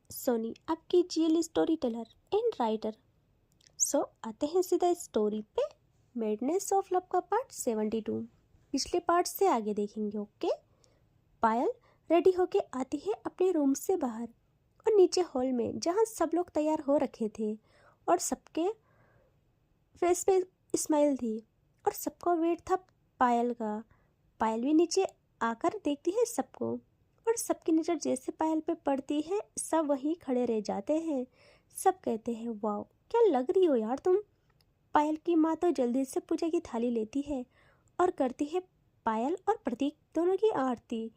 सोनी, आपकी GL story teller and writer. So आते हैं सीधा स्टोरी पे। मेडनेस ऑफ लव का पार्ट 72 पिछले पार्ट से आगे देखेंगे। ओके। पायल रेडी होके आती है अपने रूम से बाहर और नीचे हॉल में जहाँ सब लोग तैयार हो रखे थे और सबके फेस पे स्माइल थी और सबको वेट था पायल का। पायल भी नीचे आकर देखती है सबको और सबकी नज़र जैसे पायल पे पड़ती है सब वहीं खड़े रह जाते हैं। सब कहते हैं वाओ क्या लग रही हो यार तुम। पायल की माँ तो जल्दी से पूजा की थाली लेती है और करती है पायल और प्रतीक दोनों की आरती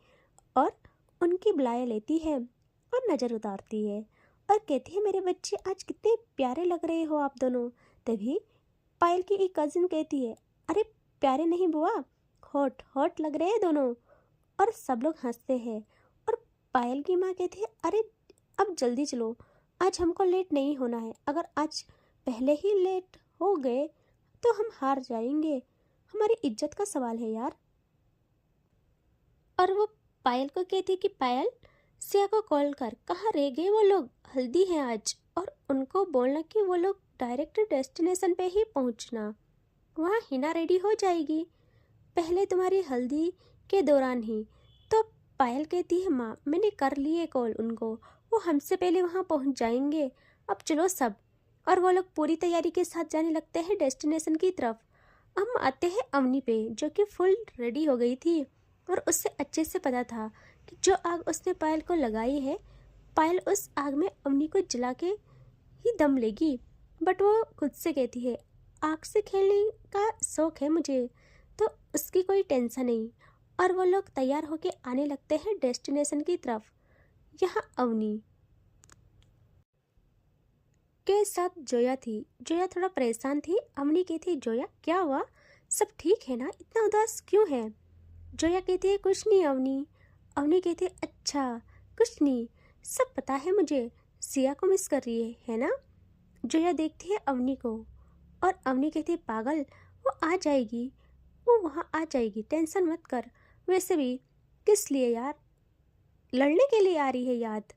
और उनकी बुलाए लेती है और नज़र उतारती है और कहती है मेरे बच्चे आज कितने प्यारे लग रहे हो आप दोनों। तभी पायल की एक कजिन कहती है अरे प्यारे नहीं बुआ, हॉट हॉट लग रहे हैं दोनों। और सब लोग हंसते हैं और पायल की माँ कहती है अरे अब जल्दी चलो, आज हमको लेट नहीं होना है। अगर आज पहले ही लेट हो गए तो हम हार जाएंगे, हमारी इज्जत का सवाल है यार। और वो पायल को कहती है कि पायल सिया को कॉल कर, कहाँ रह गए वो लोग, हल्दी है आज। और उनको बोलना कि वो लोग डायरेक्ट डेस्टिनेशन पे ही पहुंचना, वहाँ हिना रेडी हो जाएगी पहले तुम्हारी हल्दी के दौरान ही। तो पायल कहती है माँ मैंने कर ली है कॉल उनको, वो हमसे पहले वहाँ पहुँच जाएंगे, अब चलो सब। और वो लोग पूरी तैयारी के साथ जाने लगते हैं डेस्टिनेशन की तरफ। हम आते हैं अवनी पे जो कि फुल रेडी हो गई थी और उससे अच्छे से पता था कि जो आग उसने पायल को लगाई है पायल उस आग में अवनी को जला के ही दम लेगी। बट वो खुद से कहती है आग से खेलने का शौक है मुझे, तो उसकी कोई टेंशन नहीं। और वो लोग तैयार होके आने लगते हैं डेस्टिनेशन की तरफ। यहाँ अवनी के साथ जोया थी। जोया थोड़ा परेशान थी। अवनी कहती जोया क्या हुआ, सब ठीक है ना, इतना उदास क्यों है। जोया कहती है कुछ नहीं अवनी। अवनी कहती है अच्छा कुछ नहीं, सब पता है मुझे, सिया को मिस कर रही है ना। जोया देखती है अवनी को और अवनी कहती है पागल, वो आ जाएगी, वो वहाँ आ जाएगी, टेंशन मत कर। वैसे भी किस लिए यार, लड़ने के लिए आ रही है याद।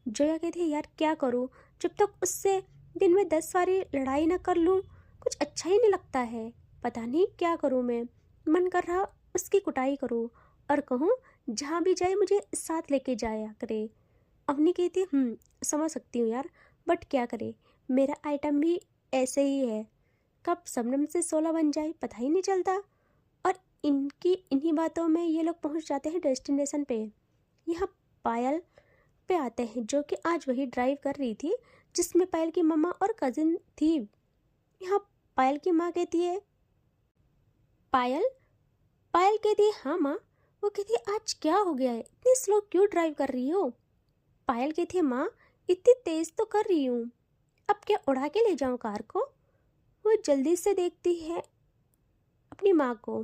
जोया कहती है यार क्या करूँ, जब तक उससे दिन में 10 बारी लड़ाई ना कर लूँ कुछ अच्छा ही नहीं लगता है। पता नहीं क्या करूँ मैं, मन कर रहा उसकी कुटाई करूँ और कहूँ जहाँ भी जाए मुझे साथ लेके जाया करे। अवनी कहती समझ सकती हूँ यार, बट क्या करे, मेरा आइटम भी ऐसे ही है, कब शबनम से 16 बन जाए पता ही नहीं चलता। और इनकी इन्हीं बातों में ये लोग पहुंच जाते हैं डेस्टिनेशन पे। यहाँ पायल पे आते हैं जो कि आज वही ड्राइव कर रही थी जिसमें पायल की मम्मा और कजिन थी। यहाँ पायल की माँ कहती है पायल पायल कहती है हाँ माँ। वो कहती है आज क्या हो गया है, इतनी स्लो क्यों ड्राइव कर रही हो। पायल कहती है माँ इतनी तेज तो कर रही हूँ, अब क्या उड़ा के ले जाऊँ कार को। वो जल्दी से देखती है अपनी माँ को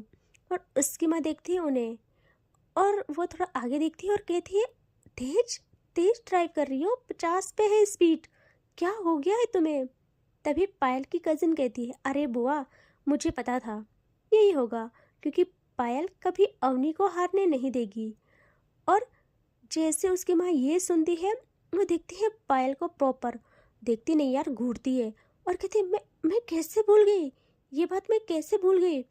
और उसकी माँ देखती है उन्हें और वो थोड़ा आगे देखती है और कहती है तेज तेज ड्राइव कर रही हो, 50 पे है स्पीड, क्या हो गया है तुम्हें। तभी पायल की कजिन कहती है अरे बुआ मुझे पता था यही होगा, क्योंकि पायल कभी अवनी को हारने नहीं देगी। और जैसे उसकी माँ ये सुनती है वो देखती है पायल को, प्रॉपर देखती नहीं यार, घूरती है और कहती है मैं कैसे भूल गई, ये बात मैं कैसे भूल गई।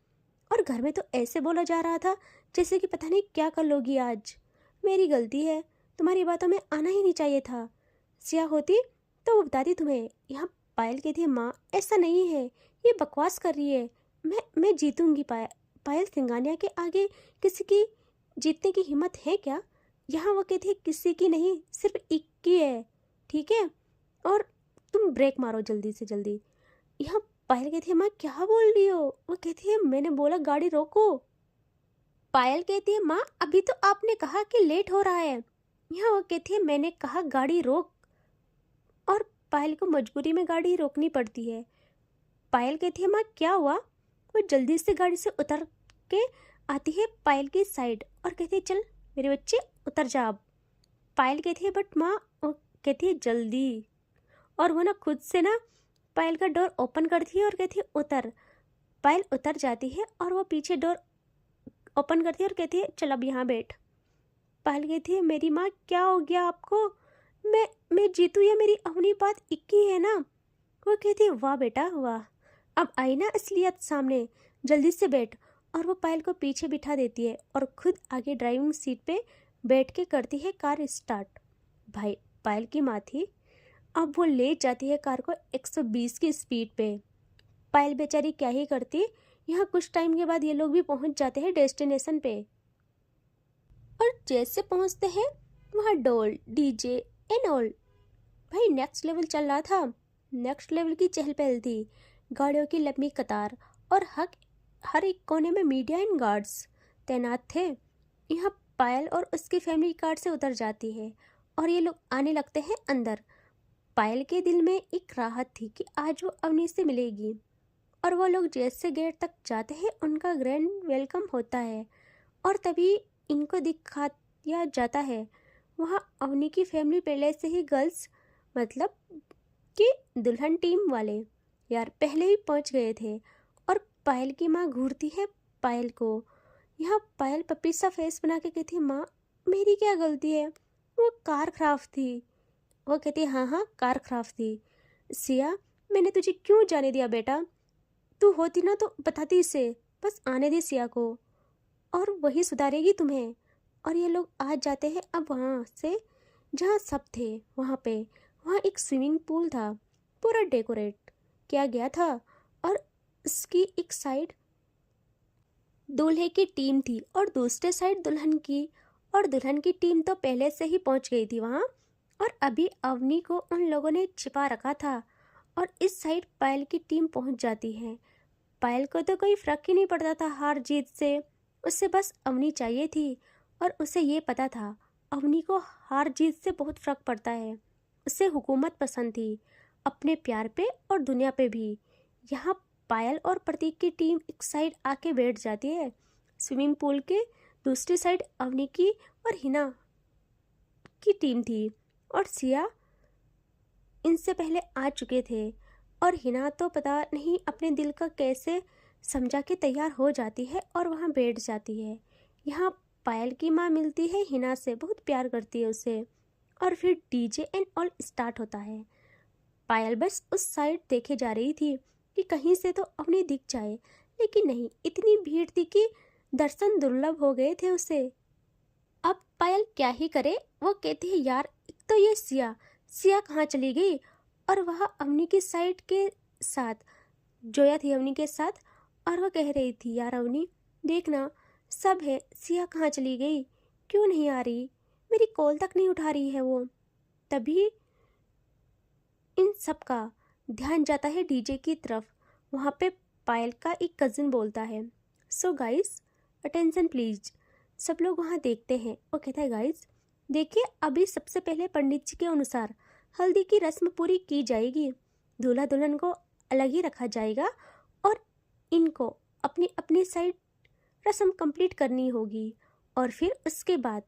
और घर में तो ऐसे बोला जा रहा था जैसे कि पता नहीं क्या कर लोगी आज, मेरी गलती है, तुम्हारी बातों में आना ही नहीं चाहिए था, सिया होती तो वो बताती तुम्हें। यहाँ पायल कहती है माँ ऐसा नहीं है, ये बकवास कर रही है, मैं जीतूंगी। पायल सिंगानिया के आगे किसी की जीतने की हिम्मत है क्या। यहाँ वो कहती है किसी की नहीं, सिर्फ एक की है, ठीक है, और तुम ब्रेक मारो जल्दी से जल्दी। यहाँ पायल कहती है माँ क्या बोल रही हो। वो कहती है मैंने बोला गाड़ी रोको। पायल कहती है माँ अभी तो आपने कहा कि लेट हो रहा है। यहाँ वो कहती है मैंने कहा गाड़ी रोक। और पायल को मजबूरी में गाड़ी रोकनी पड़ती है। पायल कहती है माँ क्या हुआ। वो जल्दी से गाड़ी से उतर के आती है पायल की साइड और कहती है चल मेरे बच्चे उतर जा अब। पायल कहती है बट माँ, वो कहती है जल्दी। और वो ना खुद से ना पायल का डोर ओपन करती है और कहती है उतर। पायल उतर जाती है और वो पीछे डोर ओपन करती है और कहती है चल अब यहाँ बैठ। पायल कहती है मेरी माँ क्या हो गया आपको, मैं जीतू या मेरी अवनी बात एक ही है ना। वो कहती वाह बेटा वाह, अब आई ना असलियत सामने, जल्दी से बैठ। और वो पायल को पीछे बिठा देती है और खुद आगे ड्राइविंग सीट पे बैठ के करती है कार स्टार्ट। भाई पायल की माँ थी, अब वो ले जाती है कार को 120 की स्पीड पे। पायल बेचारी क्या ही करती। यहाँ कुछ टाइम के बाद ये लोग भी पहुँच जाते हैं डेस्टिनेशन पे। और जैसे पहुँचते हैं वहाँ डोल डीजे एंड ऑल, भाई नेक्स्ट लेवल चल रहा था। नेक्स्ट लेवल की चहल पहल थी, गाड़ियों की लंबी कतार और हर एक कोने में मीडिया एंड गार्ड्स तैनात थे। यहाँ पायल और उसकी फैमिली कार से उतर जाती है और ये लोग आने लगते हैं अंदर। पायल के दिल में एक राहत थी कि आज वो अवनी से मिलेगी। और वो लोग जैसे गेट तक जाते हैं उनका ग्रैंड वेलकम होता है और तभी इनको दिखाया जाता है वहाँ अवनी की फैमिली पहले से ही गर्ल्स मतलब कि दुल्हन टीम वाले यार पहले ही पहुँच गए थे। और पायल की माँ घूरती है पायल को। यहाँ पायल पप्पी सा फेस बना के कहती माँ मेरी क्या गलती है, वो कार खराब थी। वो कहती हाँ हाँ कार खराब थी। सिया मैंने तुझे क्यों जाने दिया बेटा, तू होती ना तो बताती इसे, बस आने दे सिया को और वही सुधारेगी तुम्हें। और ये लोग आ जाते हैं अब वहाँ से जहाँ सब थे वहाँ पे। वहाँ एक स्विमिंग पूल था, पूरा डेकोरेट किया गया था और इसकी एक साइड दूल्हे की टीम थी और दूसरे साइड दुल्हन की। और दुल्हन की टीम तो पहले से ही पहुँच गई थी वहाँ और अभी अवनी को उन लोगों ने छिपा रखा था। और इस साइड पायल की टीम पहुँच जाती है। पायल को तो कोई फर्क ही नहीं पड़ता था हार जीत से, उसे बस अवनी चाहिए थी। और उसे ये पता था अवनी को हार जीत से बहुत फर्क पड़ता है। उसे हुकूमत पसंद थी अपने प्यार पे और दुनिया पे भी। यहाँ पायल और प्रतीक की टीम एक साइड आके बैठ जाती है। स्विमिंग पूल के दूसरी साइड अवनी की और हिना की टीम थी और सिया इनसे पहले आ चुके थे। और हिना तो पता नहीं अपने दिल का कैसे समझा के तैयार हो जाती है और वहाँ बैठ जाती है। यहाँ पायल की माँ मिलती है हिना से, बहुत प्यार करती है उसे। और फिर डीजे एंड ऑल स्टार्ट होता है। पायल बस उस साइड देखे जा रही थी कि कहीं से तो अवनी दिख जाए, लेकिन नहीं, इतनी भीड़ थी कि दर्शन दुर्लभ हो गए थे उसे। अब पायल क्या ही करे। वो कहती है यार एक तो ये सिया कहाँ चली गई। और वह अवनी की साइड के साथ जोया थी अवनी के साथ और वह कह रही थी यार अवनी देखना सब है, सिया कहाँ चली गई, क्यों नहीं आ रही, मेरी कॉल तक नहीं उठा रही है वो। तभी इन सब का ध्यान जाता है डीजे की तरफ। वहाँ पे पायल का एक कज़न बोलता है सो गाइस अटेंशन प्लीज। सब लोग वहाँ देखते हैं। वो कहता है गाइस देखिए अभी सबसे पहले पंडित जी के अनुसार हल्दी की रस्म पूरी की जाएगी, दूल्हा दुल्हन को अलग ही रखा जाएगा और इनको अपनी अपनी साइड रस्म कंप्लीट करनी होगी। और फिर उसके बाद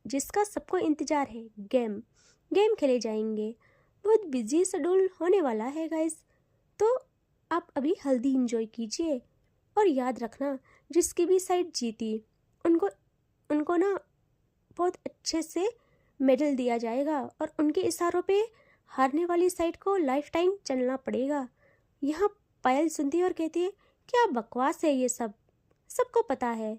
जिसका सबको इंतज़ार है गेम खेले जाएंगे। बहुत बिजी शेड्यूल होने वाला है गाइस, तो आप अभी हल्दी एंजॉय कीजिए। और याद रखना जिसकी भी साइड जीती उनको ना बहुत अच्छे से मेडल दिया जाएगा और उनके इशारों पे हारने वाली साइड को लाइफ टाइम चलना पड़ेगा। यहाँ पायल सुनती है और कहती है क्या बकवास है ये सब, सबको पता है।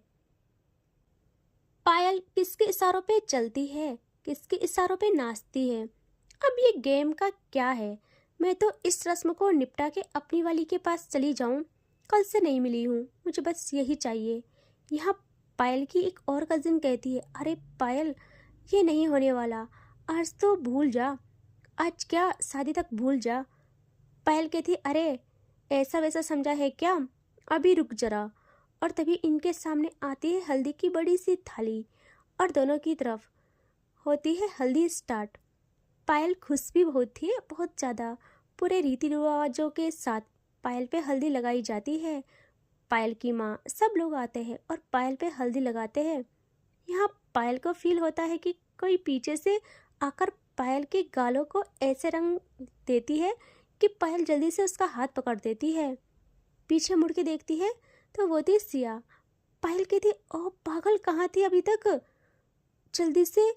पायल किसके इशारों पे चलती है, किसके इशारों पे नाचती है। अब ये गेम का क्या है, मैं तो इस रस्म को निपटा के अपनी वाली के पास चली जाऊं, कल से नहीं मिली हूँ, मुझे बस यही चाहिए। यहाँ पायल की एक और कजिन कहती है अरे पायल ये नहीं होने वाला, आज तो भूल जा, आज क्या शादी तक भूल जा। पायल कहती अरे ऐसा वैसा समझा है क्या, अभी रुक जरा। और तभी इनके सामने आती है हल्दी की बड़ी सी थाली और दोनों की तरफ होती है हल्दी स्टार्ट। पायल खुश भी बहुत थी, बहुत ज़्यादा। पूरे रीति रिवाजों के साथ पायल पे हल्दी लगाई जाती है। पायल की माँ सब लोग आते हैं और पायल पे हल्दी लगाते हैं। यहाँ पायल को फील होता है कि कोई पीछे से आकर पायल के गालों को ऐसे रंग देती है कि पायल जल्दी से उसका हाथ पकड़ देती है। पीछे मुड़ के देखती है तो वो थी सिया। पायल कहती ओ पागल कहाँ थी अभी तक, जल्दी से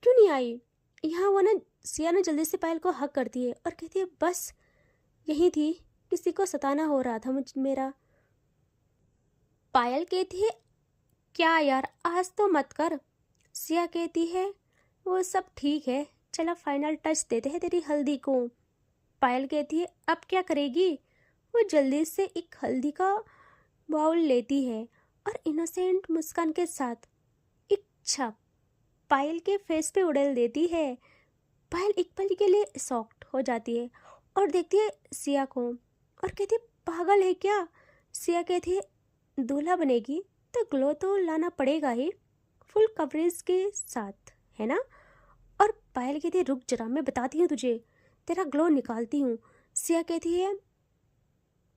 क्यों नहीं आई। यहाँ वो ना सिया ना जल्दी से पायल को हक करती है और कहती है बस यही थी, किसी को सताना हो रहा था मुझ मेरा। पायल कहती है क्या यार आज तो मत कर। सिया कहती है वो सब ठीक है, चलो फाइनल टच देते हैं तेरी हल्दी को। पायल कहती है अब क्या करेगी। वो जल्दी से एक हल्दी का बाउल लेती है और इनोसेंट मुस्कान के साथ एक छप पायल के फेस पे उड़ेल देती है। पायल एक पल के लिए शॉक्ड हो जाती है और देखती है सिया को और कहती है पागल है क्या। सिया कहती है दूल्हा बनेगी तो ग्लो तो लाना पड़ेगा ही, फुल कवरेज के साथ, है ना। और पायल कहती है रुक जरा, मैं बताती हूँ तुझे, तेरा ग्लो निकालती हूँ। सिया कहती है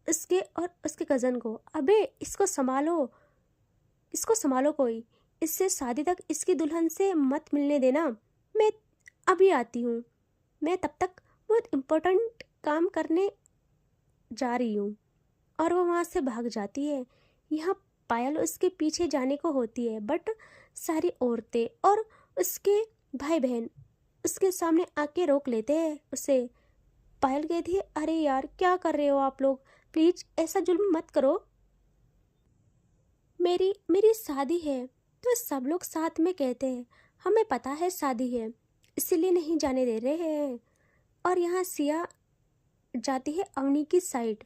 उसके और उसके कज़न को अबे इसको संभालो कोई, इससे शादी तक इसकी दुल्हन से मत मिलने देना, मैं अभी आती हूँ, मैं तब तक बहुत इम्पोर्टेंट काम करने जा रही हूँ। और वो वहाँ से भाग जाती है। यहाँ पायल उसके पीछे जाने को होती है बट सारी औरतें और उसके भाई बहन उसके सामने आके रोक लेते हैं उसे। पायल कहती है अरे यार क्या कर रहे हो आप लोग, प्लीज ऐसा जुल्म मत करो, मेरी शादी है तो सब लोग साथ में कहते हैं, हमें पता है शादी है इसीलिए नहीं जाने दे रहे हैं। और यहाँ सिया जाती है अवनी की साइड,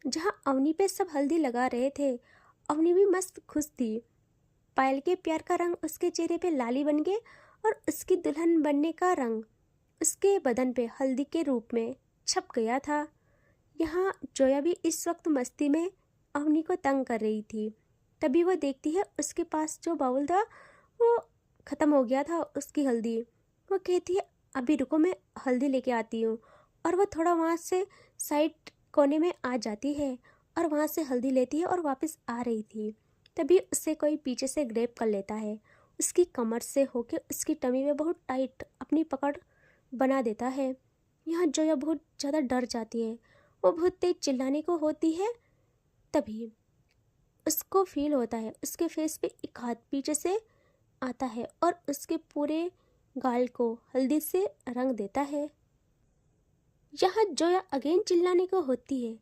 जहाँ अवनी पे सब हल्दी लगा रहे थे। अवनी भी मस्त खुश थी। पायल के प्यार का रंग उसके चेहरे पे लाली बन गए और उसकी दुल्हन बनने का रंग उसके बदन पे हल्दी के रूप में छप गया था। यहाँ जोया भी इस वक्त मस्ती में अवनी को तंग कर रही थी। तभी वो देखती है उसके पास जो बाउल था वो ख़त्म हो गया था उसकी हल्दी। वो कहती है अभी रुको मैं हल्दी लेके आती हूँ। और वो थोड़ा वहाँ से साइड कोने में आ जाती है और वहाँ से हल्दी लेती है और वापस आ रही थी। तभी उससे कोई पीछे से ग्रैब कर लेता है, उसकी कमर से होके उसकी टमी में बहुत टाइट अपनी पकड़ बना देता है। यहाँ जोया बहुत ज़्यादा डर जाती है, वो बहुत तेज चिल्लाने को होती है। तभी उसको फील होता है उसके फेस पे एक हाथ पीछे से आता है और उसके पूरे गाल को हल्दी से रंग देता है। यहाँ जोया अगेन चिल्लाने को होती है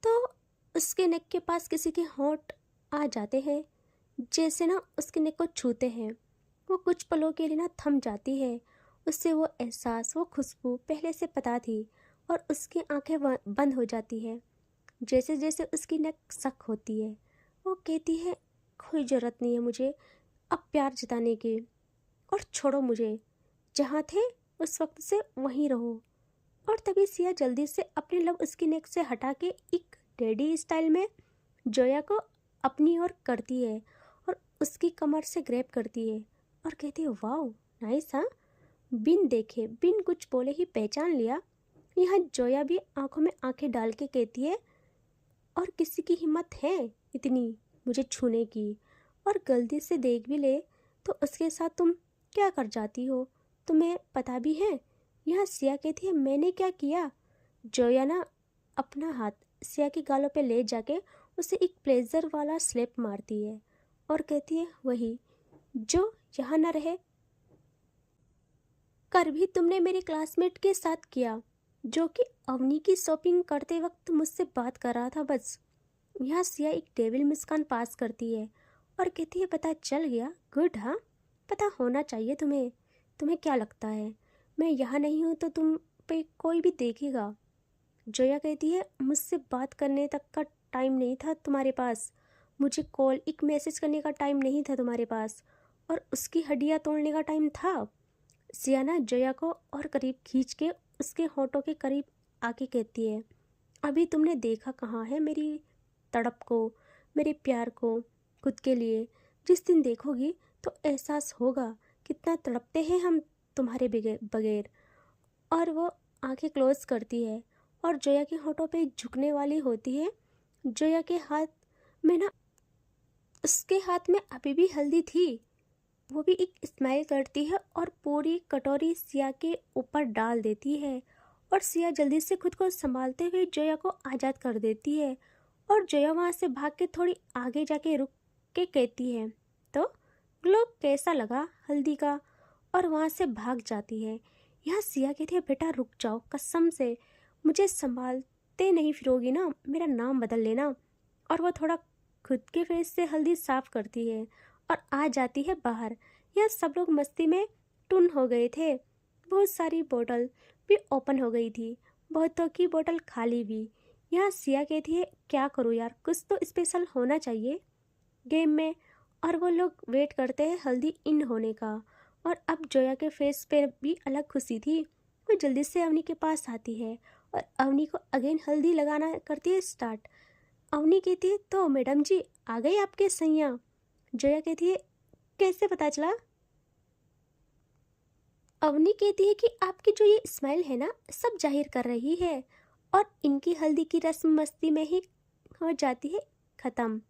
तो उसके नेक के पास किसी के होंठ आ जाते हैं, जैसे ना उसके नेक को छूते हैं। वो कुछ पलों के लिए ना थम जाती है, उससे वो एहसास वो खुशबू पहले से पता थी और उसकी आंखें बंद हो जाती है। जैसे जैसे उसकी नेक सख्त होती है वो कहती है कोई ज़रूरत नहीं है मुझे अब प्यार जताने की, और छोड़ो मुझे, जहाँ थे उस वक्त से वहीं रहो। और तभी सिया जल्दी से अपने लब उसकी नेक से हटा के एक डैडी स्टाइल में जोया को अपनी ओर करती है और उसकी कमर से ग्रैब करती है और कहती है वाओ नाइस हाँ, बिन देखे बिन कुछ बोले ही पहचान लिया। यहाँ जोया भी आंखों में आंखें डाल के कहती है और किसी की हिम्मत है इतनी मुझे छूने की, और गलती से देख भी ले तो उसके साथ तुम क्या कर जाती हो, तुम्हें पता भी है। यहाँ सिया कहती है मैंने क्या किया। जोया ना अपना हाथ सिया के गालों पे ले जाके उसे एक प्लेजर वाला स्लैप मारती है और कहती है वही जो यहाँ न रहे कर भी तुमने मेरे क्लासमेट के साथ किया जो कि अवनी की शॉपिंग करते वक्त मुझसे बात कर रहा था बस। यहाँ सिया एक डेविल मुस्कान पास करती है और कहती है पता चल गया, गुड हाँ, पता होना चाहिए तुम्हें, तुम्हें क्या लगता है मैं यहाँ नहीं हूँ तो तुम पे कोई भी देखेगा। जोया कहती है मुझसे बात करने तक का टाइम नहीं था तुम्हारे पास, मुझे कॉल एक मैसेज करने का टाइम नहीं था तुम्हारे पास, और उसकी हड्डियाँ तोड़ने का टाइम था। सियाना जोया को और करीब खींच के उसके होठों के करीब आके कहती है अभी तुमने देखा कहाँ है मेरी तड़प को, मेरे प्यार को खुद के लिए, जिस दिन देखोगी तो एहसास होगा कितना तड़पते हैं हम तुम्हारे बगैर। और वो आंखें क्लोज करती है और जोया के होठों पे झुकने वाली होती है। जोया के हाथ में ना उसके हाथ में अभी भी हल्दी थी, वो भी एक स्माइल करती है और पूरी कटोरी सिया के ऊपर डाल देती है और सिया जल्दी से खुद को संभालते हुए जोया को आज़ाद कर देती है। और जोया वहाँ से भाग के थोड़ी आगे जाके रुक के कहती है तो ग्लो कैसा लगा हल्दी का, और वहाँ से भाग जाती है। यहाँ सिया कहती है बेटा रुक जाओ, कसम से मुझे संभालते नहीं फिरोगी ना, मेरा नाम बदल लेना। और वो थोड़ा खुद के फेस से हल्दी साफ करती है और आ जाती है बाहर। यहाँ सब लोग मस्ती में टुन हो गए थे। बहुत सारी बोतल भी ओपन हो गई थी, बहुतों की बोतल खाली भी। यहाँ सिया कहती है क्या करूँ यार, कुछ तो स्पेशल होना चाहिए गेम में। और वो लोग वेट करते हैं हल्दी इन होने का। और अब जोया के फेस पे भी अलग खुशी थी। वो जल्दी से अवनी के पास आती है और अवनी को अगेन हल्दी लगाना करती है स्टार्ट। अवनी कहती है तो मैडम जी आ गए आपके सैया। जोया कहती है कैसे पता चला। अवनी कहती है कि आपकी जो ये स्माइल है ना सब जाहिर कर रही है। और इनकी हल्दी की रस्म मस्ती में ही हो जाती है ख़त्म।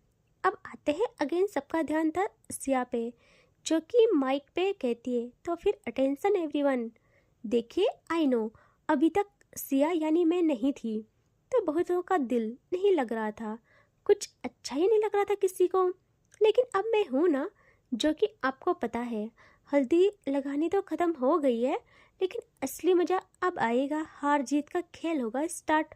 अब आते हैं अगेन, सबका ध्यान था सिया पे, जो कि माइक पे कहती है तो फिर अटेंशन एवरीवन। देखिए आई नो अभी तक सिया यानी मैं नहीं थी तो बहुतों का दिल नहीं लग रहा था, कुछ अच्छा ही नहीं लग रहा था किसी को। लेकिन अब मैं हूँ ना, जो कि आपको पता है हल्दी लगानी तो ख़त्म हो गई है, लेकिन असली मज़ा अब आएगा। हार जीत का खेल होगा स्टार्ट।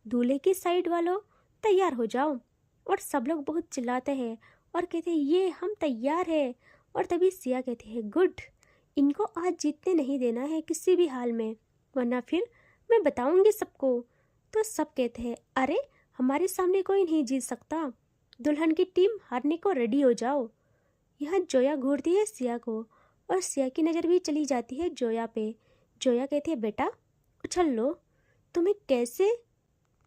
दूल्हे की साइड वालों तैयार हो जाओ। और सब लोग बहुत चिल्लाते हैं और कहते हैं ये हम तैयार है। और तभी सिया कहते हैं गुड, इनको आज जीतने नहीं देना है किसी भी हाल में, वरना फिर मैं बताऊंगी सबको। तो सब कहते हैं अरे हमारे सामने कोई नहीं जीत सकता, दुल्हन की टीम हारने को रेडी हो जाओ। यहाँ जोया घूरती है सिया को और सिया की नज़र भी चली जाती है जोया पे। जोया कहती है बेटा उछल लो, तुम्हें कैसे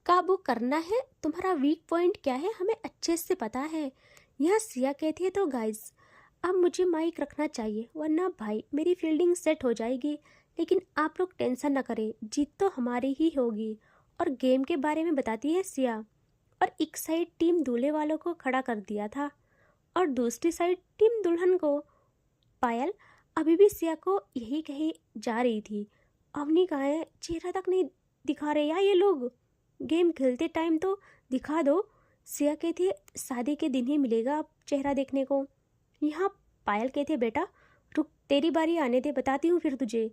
काबू करना है, तुम्हारा वीक पॉइंट क्या है हमें अच्छे से पता है। यहाँ सिया कहती है तो गाइस अब मुझे माइक रखना चाहिए, वरना भाई मेरी फील्डिंग सेट हो जाएगी। लेकिन आप लोग टेंशन ना करें, जीत तो हमारी ही होगी। और गेम के बारे में बताती है सिया। और एक साइड टीम दूल्हे वालों को खड़ा कर दिया था और दूसरी साइड टीम दुल्हन को। पायल अभी भी सिया को यही कही जा रही थी, अवनी कहाँ है, चेहरा तक नहीं दिखा रहे यार ये लोग, गेम खेलते टाइम तो दिखा दो। सिया कहती है शादी के दिन ही मिलेगा अब चेहरा देखने को। यहाँ पायल कहती है बेटा रुक, तेरी बारी आने दे, बताती हूँ फिर तुझे।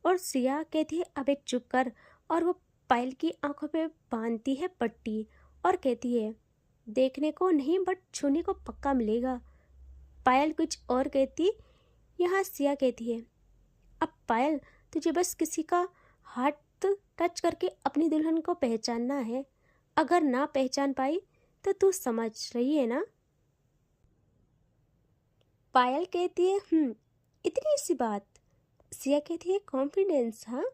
और सिया कहती है अबे चुप कर। और वो पायल की आंखों पे बांधती है पट्टी और कहती है देखने को नहीं बट छूने को पक्का मिलेगा। पायल कुछ और कहती, यहाँ सिया कहती है अब पायल तुझे बस किसी का हाथ टच करके अपनी दुल्हन को पहचानना है, अगर ना पहचान पाई तो तू समझ रही है ना। पायल कहती है इतनी सी बात। सिया कहती है कॉन्फिडेंस हाँ।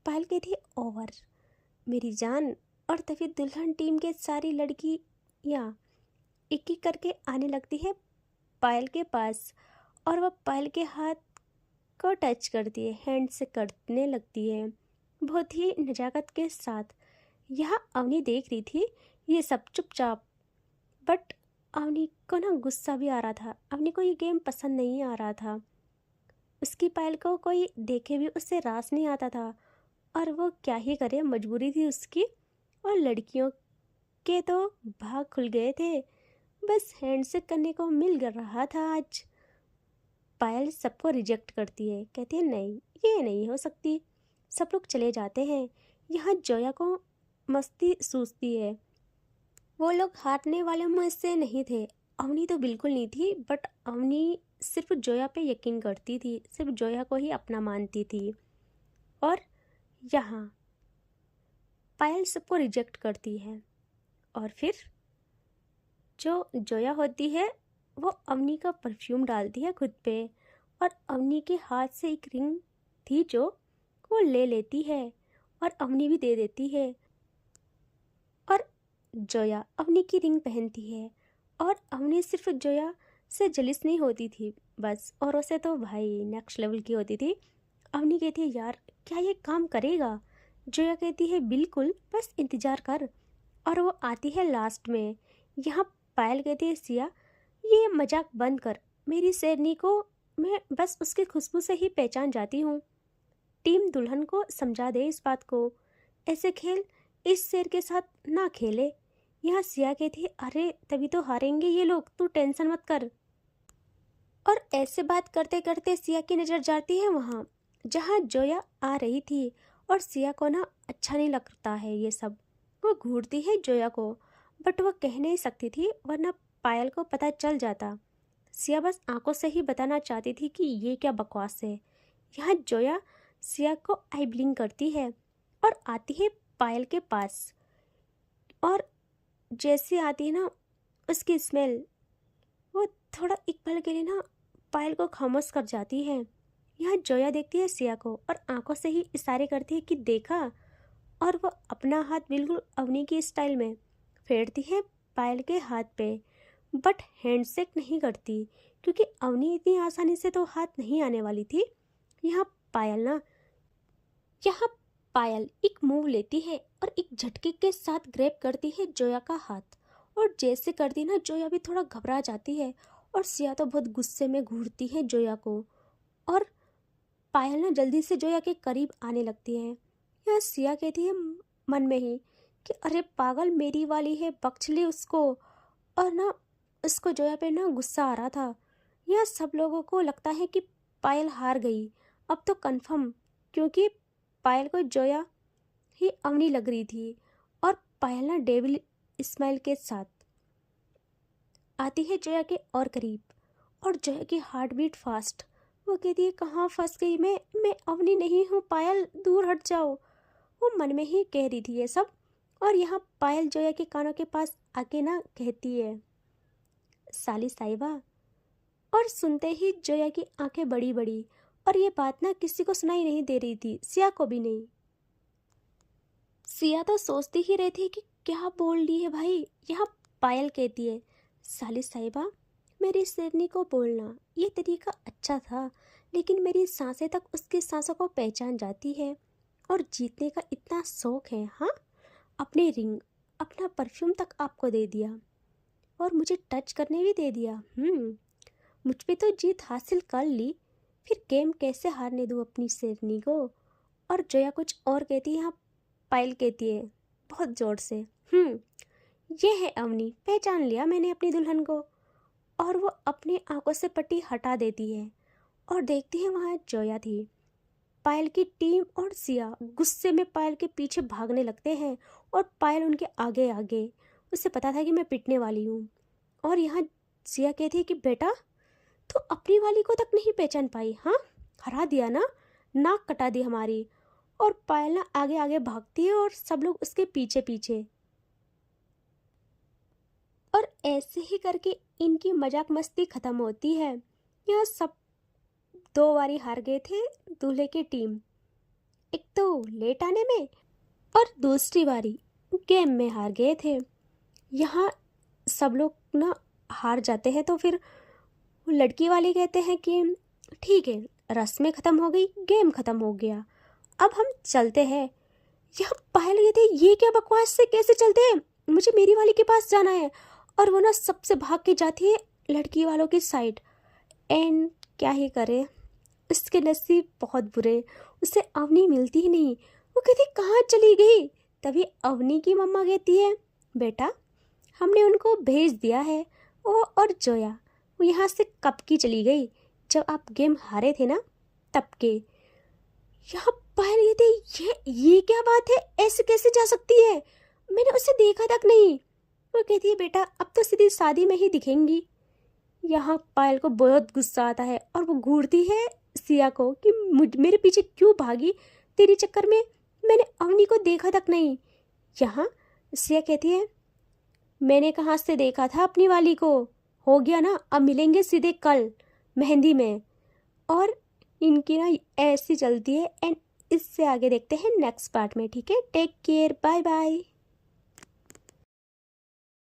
पायल कहती है ओवर मेरी जान। और तभी दुल्हन टीम के सारी लड़कियाँ एक एक करके आने लगती है पायल के पास और वह पायल के हाथ को टच करती है, हैंड से करने लगती है बहुत ही नज़ाकत के साथ। यह अवनी देख रही थी ये सब चुपचाप, बट अवनी को ना गुस्सा भी आ रहा था। अवनी को ये गेम पसंद नहीं आ रहा था, उसकी पायल को कोई देखे भी उससे रास नहीं आता था। और वो क्या ही करे, मजबूरी थी उसकी। और लड़कियों के तो भाग खुल गए थे, बस हैंडशेक करने को मिल रहा था आज। पायल सबको रिजेक्ट करती है, कहती है नहीं ये नहीं हो सकती। सब लोग चले जाते हैं। यहाँ जोया को मस्ती सूझती है, वो लोग हारने वाले में से नहीं थे। अवनी तो बिल्कुल नहीं थी, बट अवनी सिर्फ जोया पे यकीन करती थी, सिर्फ जोया को ही अपना मानती थी। और यहाँ पायल सबको रिजेक्ट करती है। और फिर जो जोया होती है वो अवनी का परफ्यूम डालती है खुद पे और अवनी के हाथ से एक रिंग थी जो वो ले लेती है और अवनी भी दे देती है। और जोया अवनी की रिंग पहनती है और अवनी सिर्फ जोया से जलिस नहीं होती थी बस, औरों से तो भाई नेक्स्ट लेवल की होती थी। अवनी कहती है यार क्या ये काम करेगा। जोया कहती है बिल्कुल बस इंतज़ार कर। और वो आती है लास्ट में। यहाँ पायल कहती है सिया ये मजाक बंद कर, मेरी शेरनी को मैं बस उसकी खुशबू से ही पहचान जाती हूँ। टीम दुल्हन को समझा दे इस बात को, ऐसे खेल इस शेर के साथ ना खेले। यहाँ सिया कहती है अरे तभी तो हारेंगे ये लोग, तू टेंशन मत कर। और ऐसे बात करते करते सिया की नज़र जाती है वहाँ जहाँ जोया आ रही थी और सिया को ना अच्छा नहीं लगता है ये सब। वो घूरती है जोया को, बट वो कह नहीं सकती थी वरना पायल को पता चल जाता। सिया बस आंखों से ही बताना चाहती थी कि ये क्या बकवास है। यहाँ जोया सिया को आई ब्लिंक करती है और आती है पायल के पास, और जैसे आती है ना उसकी स्मेल वो थोड़ा एक पल के लिए ना पायल को खामोश कर जाती है। यहाँ जोया देखती है सिया को और आंखों से ही इशारे करती है कि देखा, और वो अपना हाथ बिल्कुल अवनी की स्टाइल में फेरती है पायल के हाथ पे, बट हैंडशेक नहीं करती क्योंकि अवनी इतनी आसानी से तो हाथ नहीं आने वाली थी। यहाँ पायल एक मूव लेती है और एक झटके के साथ ग्रैब करती है जोया का हाथ, और जैसे करती ना जोया भी थोड़ा घबरा जाती है और सिया तो बहुत गुस्से में घूरती है जोया को, और पायल ना जल्दी से जोया के करीब आने लगती है। यह सिया कहती है मन में ही कि अरे पागल मेरी वाली है, बख्श ले उसको, और ना उसको जोया पे ना गुस्सा आ रहा था। यह सब लोगों को लगता है कि पायल हार गई अब तो कंफर्म, क्योंकि पायल को जोया ही अवनी लग रही थी। और पायल ना डेविल स्माइल के साथ आती है जोया के और करीब, और जोया की हार्ट बीट फास्ट। वो कहती है कहाँ फंस गई मैं अवनी नहीं हूँ, पायल दूर हट जाओ। वो मन में ही कह रही थी ये सब, और यहाँ पायल जोया के कानों के पास आके ना कहती है साली साहिबा, और सुनते ही जोया की आंखें बड़ी बड़ी, और ये बात ना किसी को सुनाई नहीं दे रही थी, सिया को भी नहीं। सिया तो सोचती ही रही थी कि क्या बोल रही है भाई। यहाँ पायल कहती है साली साहिबा मेरी शेरनी को बोलना, ये तरीका अच्छा था, लेकिन मेरी सांसें तक उसकी सांसों को पहचान जाती है, और जीतने का इतना शौक है। हाँ, अपनी रिंग अपना परफ्यूम तक आपको दे दिया और मुझे टच करने भी दे दिया। मुझ पे तो जीत हासिल कर ली, फिर गेम कैसे हारने दूँ अपनी शेरनी को। और जोया कुछ और कहती है। यहाँ पायल कहती है बहुत ज़ोर से ये है अवनी, पहचान लिया मैंने अपनी दुल्हन को। और वो अपनी आंखों से पट्टी हटा देती है और देखती है वहाँ जोया थी। पायल की टीम और सिया गुस्से में पायल के पीछे भागने लगते हैं, और पायल उनके आगे आगे। उसे पता था कि मैं पिटने वाली हूँ। और यहाँ सिया कहती है कि बेटा तो अपनी वाली को तक नहीं पहचान पाई, हाँ हरा दिया ना, नाक कटा दी हमारी। और पायल ना आगे आगे भागती है और सब लोग उसके पीछे पीछे, और ऐसे ही करके इनकी मजाक मस्ती ख़त्म होती है। यह सब 2 बारी हार गए थे दूल्हे की टीम, एक तो लेट आने में और दूसरी बारी गेम में हार गए थे। यहाँ सब लोग ना हार जाते हैं, तो फिर लड़की वाले कहते हैं कि ठीक है रस्में ख़त्म हो गई, गेम ख़त्म हो गया, अब हम चलते हैं। यह पायल गए थे ये क्या बकवास से कैसे चलते हैं, मुझे मेरी वाली के पास जाना है। और वो ना सबसे भाग के जाती है लड़की वालों की साइड। एंड क्या ही करे, उसके नसीब बहुत बुरे, उसे अवनी मिलती ही नहीं। वो कहती कहाँ चली गई। तभी अवनी की मम्मा कहती है बेटा हमने उनको भेज दिया है। वो और जोया वो यहाँ से कब की चली गई, जब आप गेम हारे थे ना तब के। यहाँ पायल ये थे ये क्या बात है, ऐसे कैसे जा सकती है, मैंने उसे देखा तक नहीं। वो कहती है बेटा अब तो सीधी शादी में ही दिखेंगी। यहाँ पायल को बहुत गुस्सा आता है और वो घूरती है सिया को कि मेरे पीछे क्यों भागी, तेरे चक्कर में मैंने अवनी को देखा तक नहीं। यहाँ सिया कहती है मैंने कहाँ से देखा था अपनी वाली को, हो गया ना, अब मिलेंगे सीधे कल मेहंदी में। और इनकी ना ऐसी चलती है। एंड इससे आगे देखते हैं नेक्स्ट पार्ट में। ठीक है, टेक केयर, बाय बाय।